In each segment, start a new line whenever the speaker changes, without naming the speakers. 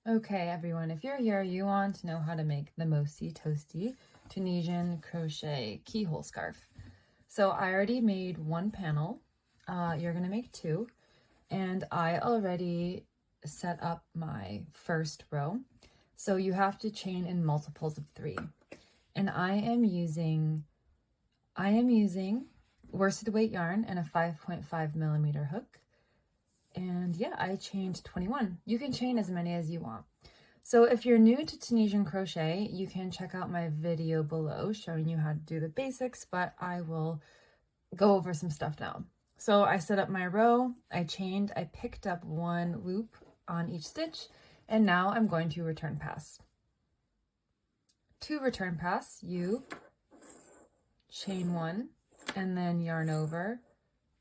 Okay, everyone, if you're here, you want to know how to make the Mosty Toasty Tunisian Crochet Keyhole Scarf. So I already made one panel. You're going to make two. And I already set up my first row. So you have to chain in multiples of 3. And I am using worsted weight yarn and a 5.5 millimeter hook. And yeah, I chained 21. You can chain as many as you want. So if you're new to Tunisian crochet, you can check out my video below showing you how to do the basics, but I will go over some stuff now. So I set up my row, I chained, I picked up one loop on each stitch, and now I'm going to return pass. To return pass, you chain 1 and then yarn over,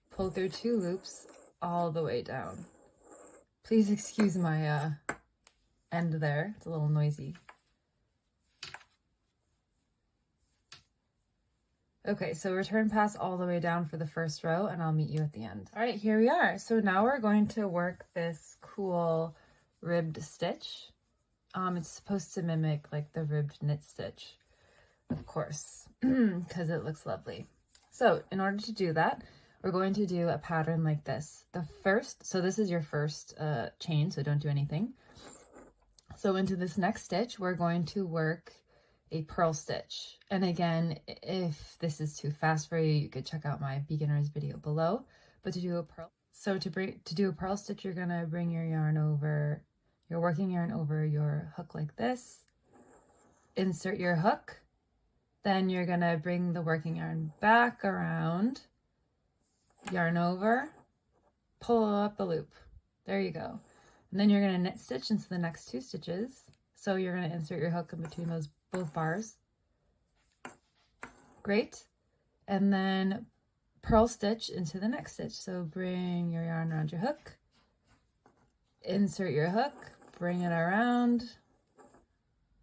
pull through 2 loops all the way down. Please excuse my end there, it's a little noisy. Okay, so return pass all the way down for the first row, and I'll meet you at the end. All right, here we are. So now we're going to work this cool ribbed stitch. It's supposed to mimic like the ribbed knit stitch, of course, because it looks lovely. So in order to do that, we're going to do a pattern like this. So this is your first chain, so don't do anything. So into this next stitch, we're going to work a purl stitch. And again, if this is too fast for you, you could check out my beginner's video below. But to do a purl, to do a purl stitch, you're gonna bring your yarn over, your working yarn over your hook like this. Insert your hook. Then you're gonna bring the working yarn back around, yarn over, pull up a loop. There you go. And then you're gonna knit stitch into the next 2 stitches. So you're gonna insert your hook in between those both bars. Great. And then purl stitch into the next stitch. So bring your yarn around your hook, insert your hook, bring it around.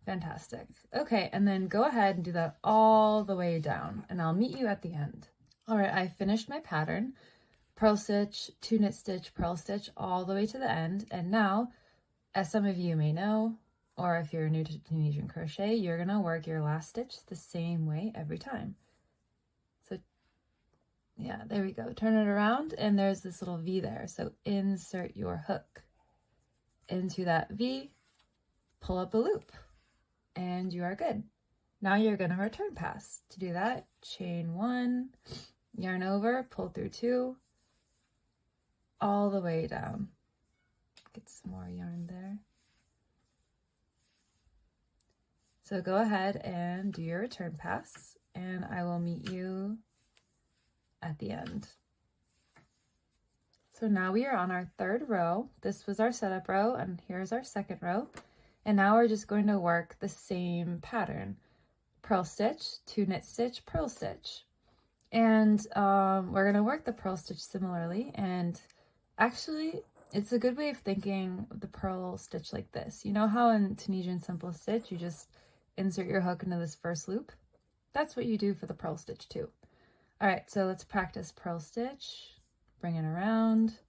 Fantastic. Okay, and then go ahead and do that all the way down, and I'll meet you at the end. All right, I finished my pattern. Purl stitch, 2 knit stitch, purl stitch, all the way to the end. And now, as some of you may know, or if you're new to Tunisian crochet, you're gonna work your last stitch the same way every time. So yeah, there we go. Turn it around, and there's this little V there. So insert your hook into that V, pull up a loop, and you are good. Now you're gonna return pass. To do that, chain 1, yarn over, pull through 2, all the way down. Get some more yarn there. So go ahead and do your return pass, and I will meet you at the end. So now we are on our 3rd row. This was our setup row, and here's our 2nd row. And now we're just going to work the same pattern. Purl stitch, 2 knit stitch, purl stitch. And we're gonna work the purl stitch similarly. And actually, it's a good way of thinking of the purl stitch like this. You know how in Tunisian simple stitch, you just insert your hook into this first loop? That's what you do for the purl stitch too. All right, so let's practice purl stitch. Bring it around.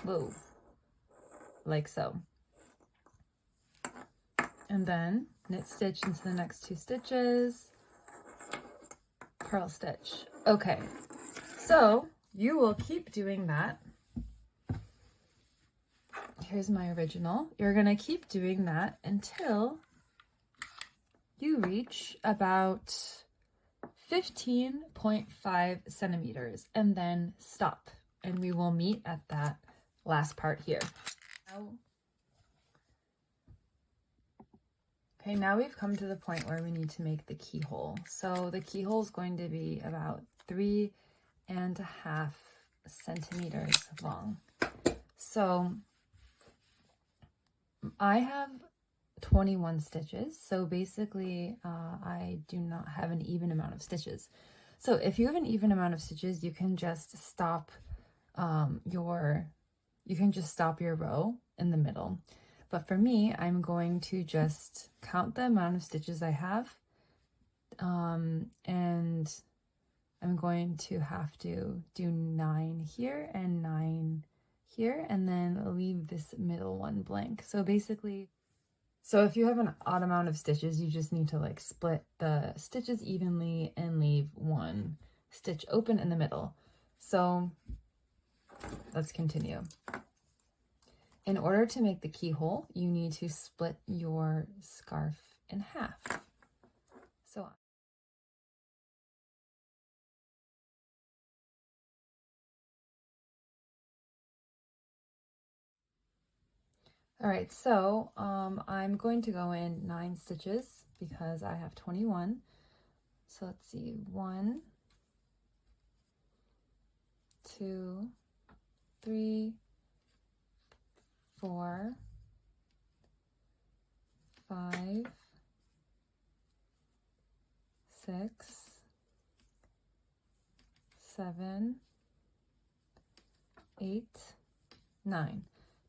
Whoa, like so. And then knit stitch into the next 2 stitches, purl stitch. Okay, so you will keep doing that. Here's my original. You're gonna keep doing that until you reach about 15.5 centimeters, and then stop, and we will meet at that last part here. Okay, now we've come to the point where we need to make the keyhole. So the keyhole is going to be about 3.5 centimeters long. So I have 21 stitches. So basically, I do not have an even amount of stitches. So if you have an even amount of stitches, you can just stop your row in the middle. But for me, I'm going to just count the amount of stitches I have, and I'm going to have to do 9 here and 9 here and then leave this middle one blank. So basically, so if you have an odd amount of stitches, you just need to like split the stitches evenly and leave one stitch open in the middle. So let's continue. In order to make the keyhole, you need to split your scarf in half. So all right, so I'm going to go in 9 stitches because I have 21. So let's see, 1, 2, 3, 4, 5, 6, 7, 8, 9.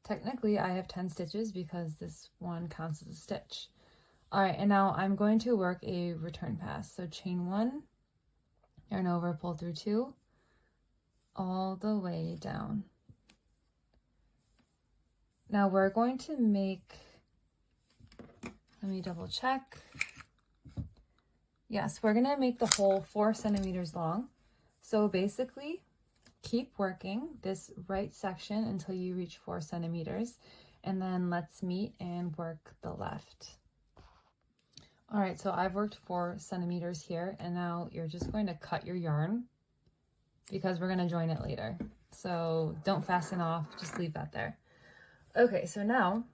Technically, I have 10 stitches because this one counts as a stitch. All right, and now I'm going to work a return pass. So chain 1, yarn over, pull through 2, all the way down. Now we're going to make, let me double check. Yes, we're gonna make the hole 4 centimeters long. So basically, keep working this right section until you reach 4 centimeters, and then let's meet and work the left. All right, so I've worked 4 centimeters here, and now you're just going to cut your yarn because we're gonna join it later. So don't fasten off, just leave that there. Okay, so now,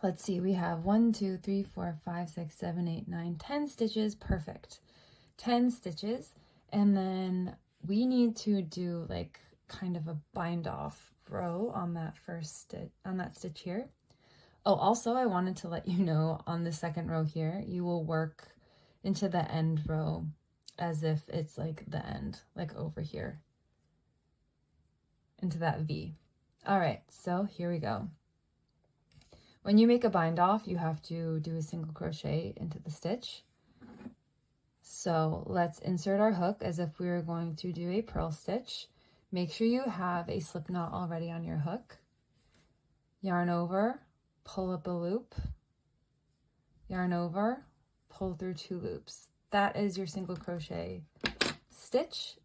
let's see, we have 1, 2, 3, 4, 5, 6, 7, 8, 9, 10 stitches, perfect. 10 stitches, and then we need to do like kind of a bind off row on that first stitch, on that stitch here. Oh, also I wanted to let you know on the second row here, you will work into the end row as if it's like the end, like over here, into that V. All right, so here we go. When you make a bind off, you have to do a single crochet into the stitch. So let's insert our hook as if we were going to do a purl stitch. Make sure you have a slip knot already on your hook. Yarn over, pull up a loop, yarn over, pull through 2 loops. That is your single crochet stitch.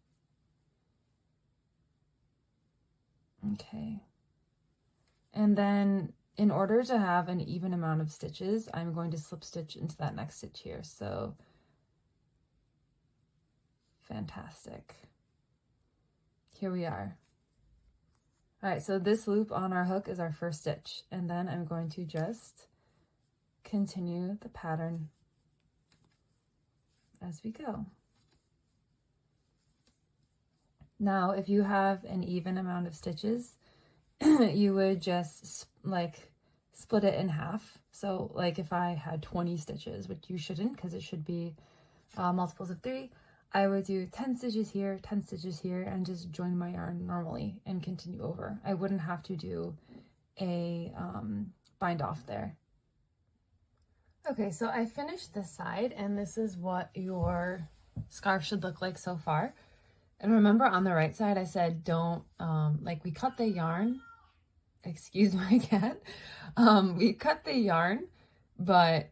Okay. And then in order to have an even amount of stitches, I'm going to slip stitch into that next stitch here. So fantastic. Here we are. All right, so this loop on our hook is our first stitch, and then I'm going to just continue the pattern as we go. Now, if you have an even amount of stitches, you would just like split it in half. So like if I had 20 stitches, which you shouldn't because it should be multiples of 3, I would do 10 stitches here, 10 stitches here, and just join my yarn normally and continue over. I wouldn't have to do a bind off there. Okay, so I finished this side, and this is what your scarf should look like so far. And remember on the right side, I said don't, like we cut the yarn, excuse my cat, we cut the yarn, but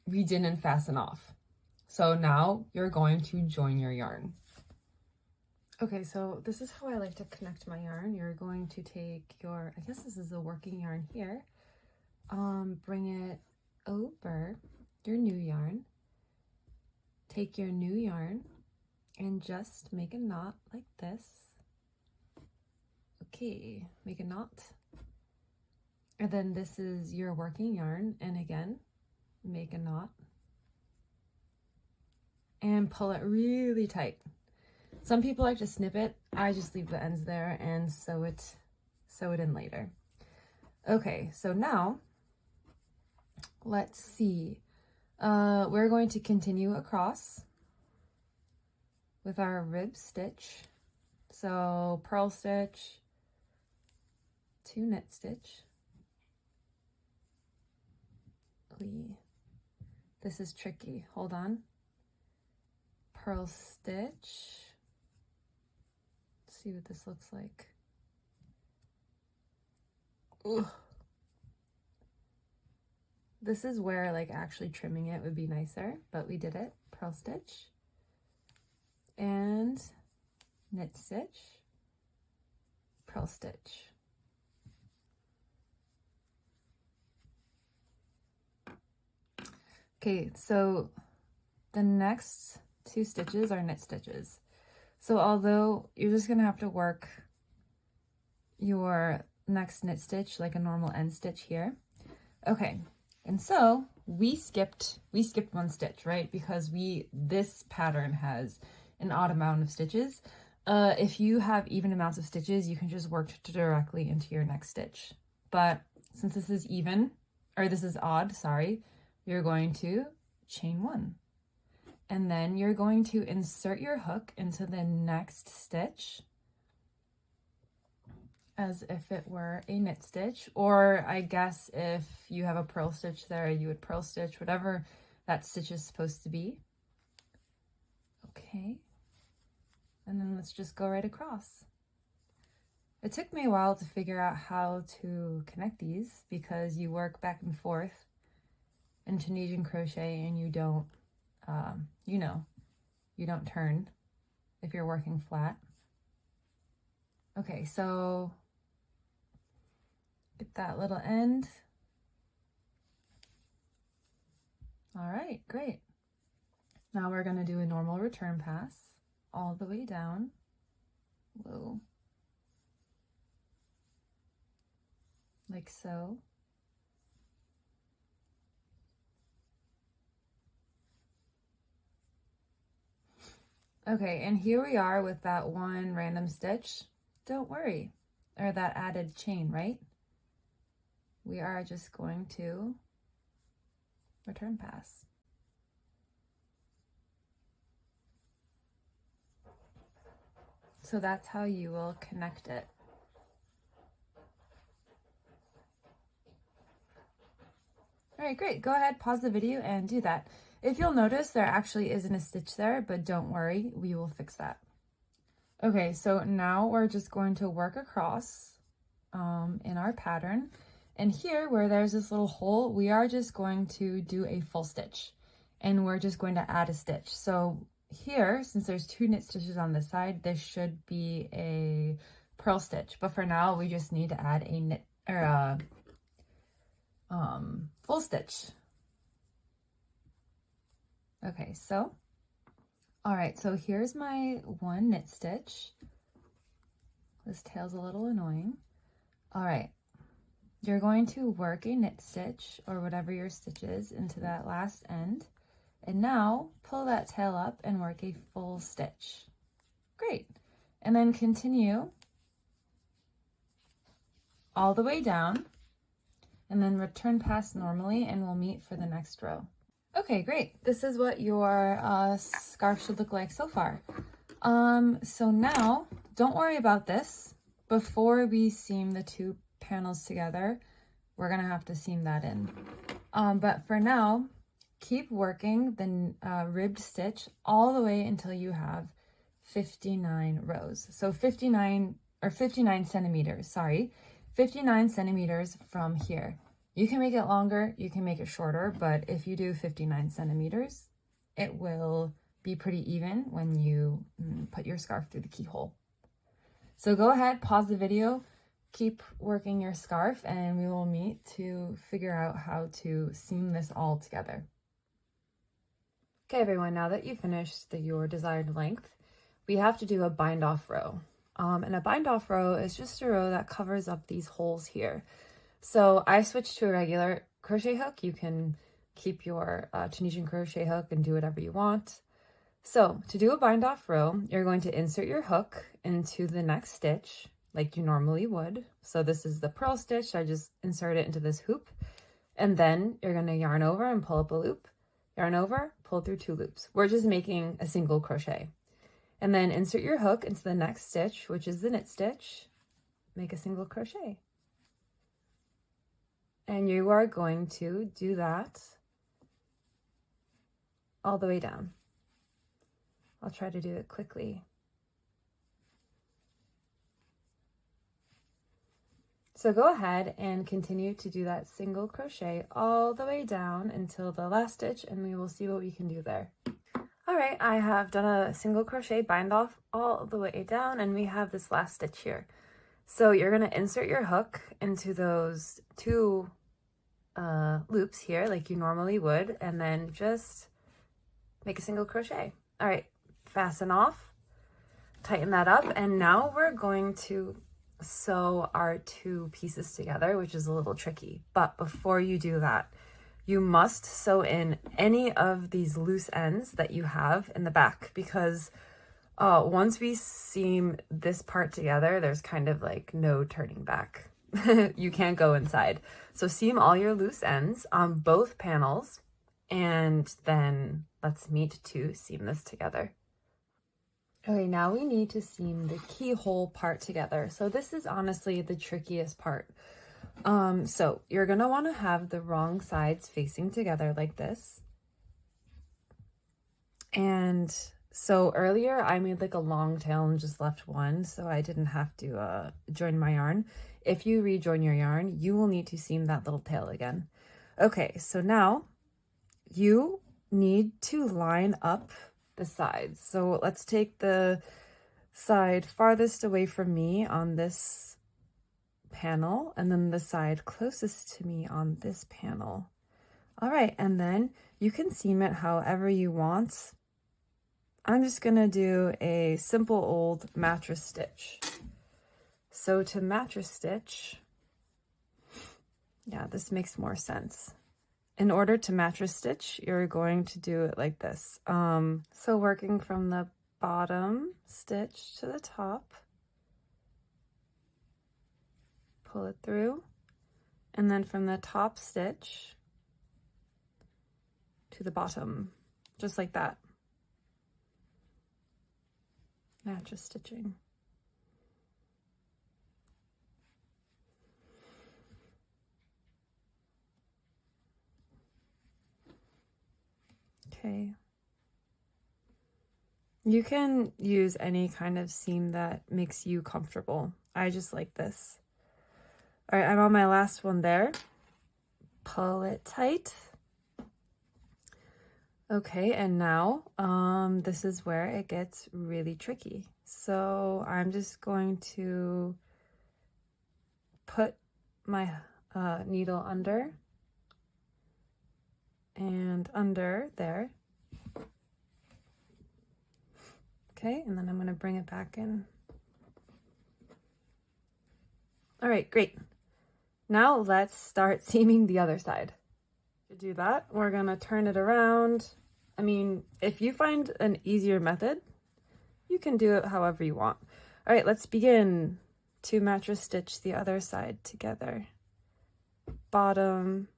we didn't fasten off. So now you're going to join your yarn. Okay, so this is how I like to connect my yarn. You're going to take your, I guess this is the working yarn here, bring it over your new yarn, take your new yarn, and just make a knot like this. Okay, make a knot. And then this is your working yarn, and again, make a knot. And pull it really tight. Some people like to snip it. I just leave the ends there and sew it in later. Okay, so now, let's see. We're going to continue across with our rib stitch. So purl stitch, 2 knit stitch. This is tricky, hold on. Purl stitch. Let's see what this looks like. Ugh. This is where like actually trimming it would be nicer, but we did it. Purl stitch and knit stitch, purl stitch. Okay, so the next 2 stitches are knit stitches. So although you're just gonna have to work your next knit stitch like a normal end stitch here. Okay, and so we skipped 1 stitch, right? Because this pattern has an odd amount of stitches. If you have even amounts of stitches, you can just work directly into your next stitch. But since this is even, or this is odd, sorry, you're going to chain 1. And then you're going to insert your hook into the next stitch as if it were a knit stitch, or I guess if you have a purl stitch there, you would purl stitch, whatever that stitch is supposed to be. Okay, and then let's just go right across. It took me a while to figure out how to connect these because you work back and forth in Tunisian crochet and you don't, you don't turn if you're working flat. Okay, so get that little end. All right, great. Now we're gonna do a normal return pass all the way down. Whoa. Like so. Okay, and here we are with that 1 random stitch. Don't worry, or that added chain, right? We are just going to return pass. So that's how you will connect it. All right, great. Go ahead, pause the video and do that. If you'll notice, there actually isn't a stitch there, but don't worry, we will fix that. Okay, so now we're just going to work across in our pattern. And here, where there's this little hole, we are just going to do a full stitch. And we're just going to add a stitch. So here, since there's 2 knit stitches on this side, this should be a purl stitch. But for now, we just need to add a knit, or a full stitch. Okay, so, all right, so here's my 1 knit stitch. This tail's a little annoying. All right, you're going to work a knit stitch or whatever your stitch is into that last end. And now pull that tail up and work a full stitch. Great. And then continue all the way down and then return pass normally and we'll meet for the next row. Okay, great. This is what your scarf should look like so far. So now, don't worry about this. Before we seam the 2 panels together, we're gonna have to seam that in. But for now, keep working the ribbed stitch all the way until you have 59 rows. So 59 centimeters, sorry. 59 centimeters from here. You can make it longer, you can make it shorter, but if you do 59 centimeters, it will be pretty even when you put your scarf through the keyhole. So go ahead, pause the video, keep working your scarf, and we will meet to figure out how to seam this all together. Okay, everyone, now that you've finished your desired length, we have to do a bind off row. And a bind off row is just a row that covers up these holes here. So I switched to a regular crochet hook. You can keep your Tunisian crochet hook and do whatever you want. So to do a bind off row, you're going to insert your hook into the next stitch like you normally would. So this is the purl stitch. I just insert it into this hoop. And then you're going to yarn over and pull up a loop. Yarn over, pull through 2 loops. We're just making a single crochet. And then insert your hook into the next stitch, which is the knit stitch. Make a single crochet. And you are going to do that all the way down. I'll try to do it quickly. So go ahead and continue to do that single crochet all the way down until the last stitch, and we will see what we can do there. All right, I have done a single crochet bind off all the way down, and we have this last stitch here. So you're going to insert your hook into those two loops here like you normally would, and then just make a single crochet. All right, fasten off, tighten that up, and now we're going to sew our two pieces together, which is a little tricky. But before you do that, you must sew in any of these loose ends that you have in the back, because once we seam this part together, there's kind of like no turning back. You can't go inside. So seam all your loose ends on both panels, and then let's meet to seam this together. Okay, now we need to seam the keyhole part together. So this is honestly the trickiest part. So you're gonna want to have the wrong sides facing together like this. And so earlier I made like a long tail and just left one, so I didn't have to join my yarn. If you rejoin your yarn, you will need to seam that little tail again. Okay, so now you need to line up the sides. So let's take the side farthest away from me on this panel, and then the side closest to me on this panel. All right, and then you can seam it however you want. I'm just gonna do a simple old mattress stitch. So to mattress stitch, yeah, this makes more sense. In order to mattress stitch, you're going to do it like this. So working from the bottom stitch to the top, pull it through, and then from the top stitch to the bottom, just like that. Mattress stitching. Okay. You can use any kind of seam that makes you comfortable. I just like this. All right, I'm on my last one there. Pull it tight. Okay, and now this is where it gets really tricky. So I'm just going to put my needle under and under there. Okay, and then I'm going to bring it back in. All right, great. Now let's start seaming the other side. To do that, we're going to turn it around. I mean, if you find an easier method, you can do it however you want. All right, let's begin to mattress stitch the other side together. Bottom,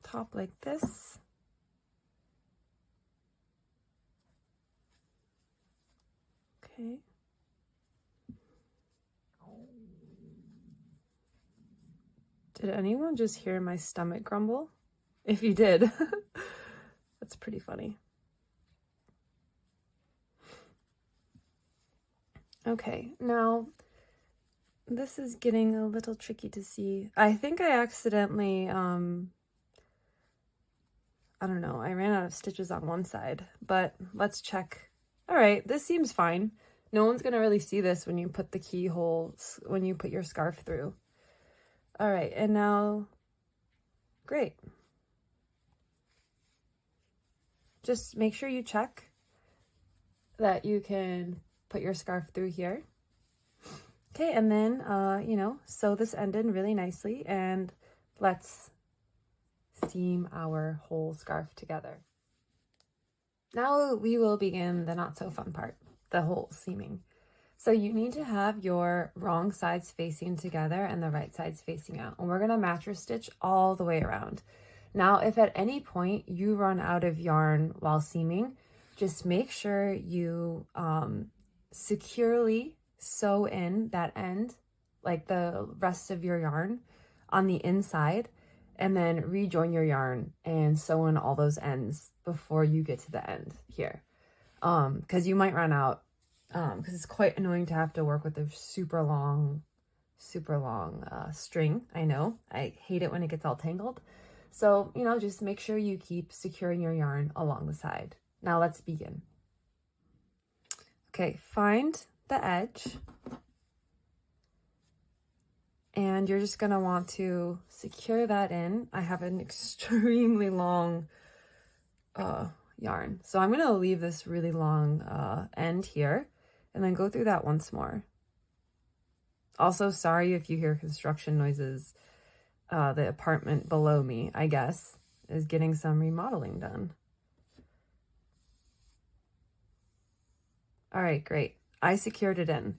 top like this. Okay. Did anyone just hear my stomach grumble? If you did, that's pretty funny. Okay, now this is getting a little tricky to see. I think I accidentally, I don't know, I ran out of stitches on one side, but let's check. All right, this seems fine. No one's gonna really see this when you put the keyholes, when you put your scarf through. All right, and now, great. Just make sure you check that you can put your scarf through here. Okay, and then, you know, sew this end in really nicely, and let's seam our whole scarf together. Now we will begin the not so fun part, the whole seaming. So you need to have your wrong sides facing together and the right sides facing out. And we're gonna mattress stitch all the way around. Now, if at any point you run out of yarn while seaming, just make sure you securely sew in that end, like the rest of your yarn, on the inside, and then rejoin your yarn and sew in all those ends before you get to the end here. Because you might run out, because it's quite annoying to have to work with a super long super long string. I know, I hate it when it gets all tangled. So, you know, just make sure you keep securing your yarn along the side. Now let's begin. Okay, find the edge. And you're just gonna want to secure that in. I have an extremely long yarn. So I'm gonna leave this really long end here and then go through that once more. Also, sorry if you hear construction noises. The apartment below me, I guess, is getting some remodeling done. All right, great. I secured it in.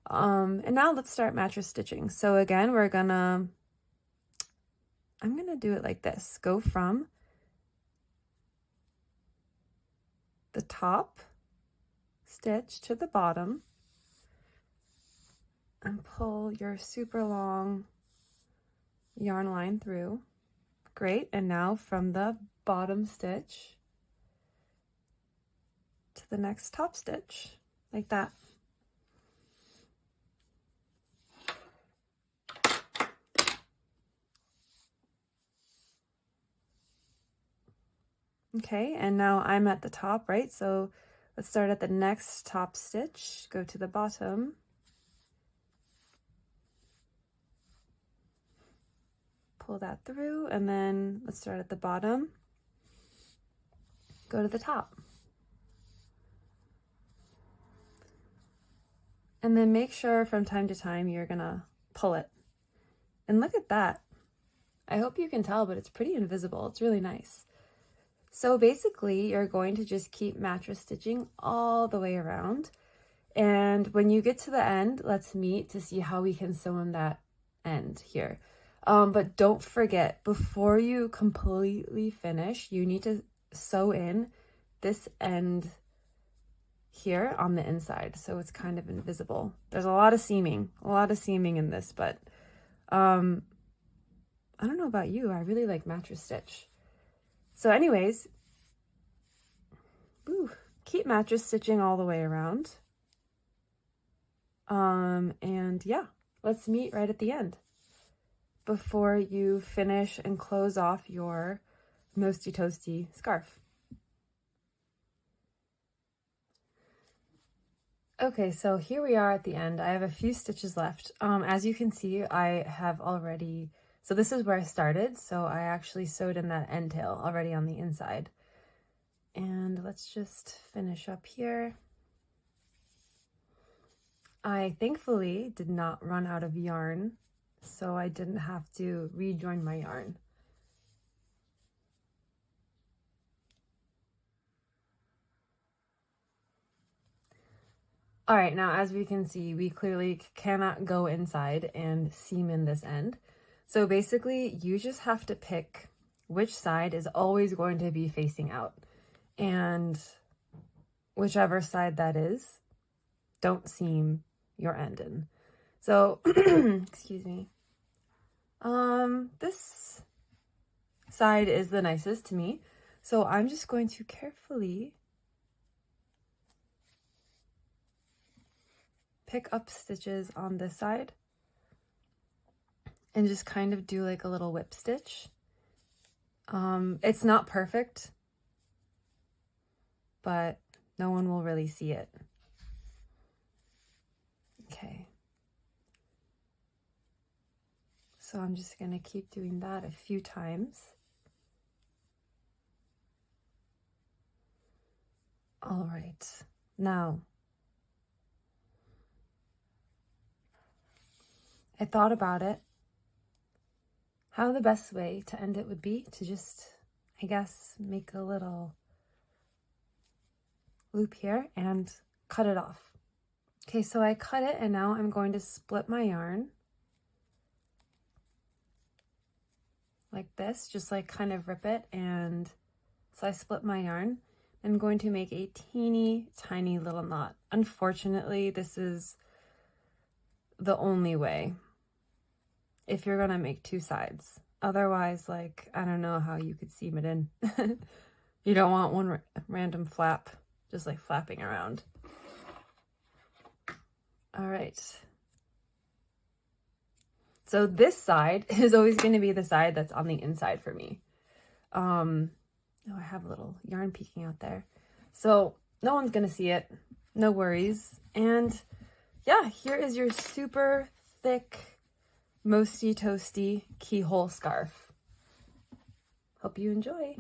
And now let's start mattress stitching. So again, I'm gonna do it like this. Go from the top stitch to the bottom and pull your super long yarn line through. Great. And now from the bottom stitch to the next top stitch, like that. Okay, and now I'm at the top, right? So let's start at the next top stitch, go to the bottom, pull that through, and then let's start at the bottom, go to the top. And then make sure from time to time you're gonna pull it. And look at that. I hope you can tell, but it's pretty invisible. It's really nice. So basically, you're going to just keep mattress stitching all the way around. And when you get to the end, let's meet to see how we can sew in that end here. But don't forget, before you completely finish, you need to sew in this end here on the inside, so it's kind of invisible. There's a lot of seaming in this, but I don't know about you, I really like mattress stitch. So anyways, keep mattress stitching all the way around. And yeah, let's meet right at the end before you finish and close off your Mosty Toasty scarf. Okay, so here we are at the end. I have a few stitches left. As you can see, I have already, so this is where I started. So I actually sewed in that end tail already on the inside. And let's just finish up here. I thankfully did not run out of yarn, so I didn't have to rejoin my yarn. All right, now as we can see, we clearly cannot go inside and seam in this end. So basically, you just have to pick which side is always going to be facing out. And whichever side that is, don't seam your end in. So, excuse me. This side is the nicest to me. So I'm just going to carefully pick up stitches on this side and just kind of do like a little whip stitch. It's not perfect, but no one will really see it. Okay. So I'm just going to keep doing that a few times. All right. Now, I thought about it, how the best way to end it would be to just, I guess, make a little loop here and cut it off. Okay, so I cut it and now I'm going to split my yarn like this, just like kind of rip it. And so I split my yarn. I'm going to make a teeny tiny little knot. Unfortunately, this is the only way if you're gonna make two sides. Otherwise, like, I don't know how you could seam it in. You don't want one random flap just like flapping around. All right. So this side is always going to be the side that's on the inside for me. Oh, I have a little yarn peeking out there. So no one's going to see it. No worries. And yeah, here is your super thick, Mosty Toasty keyhole scarf. Hope you enjoy.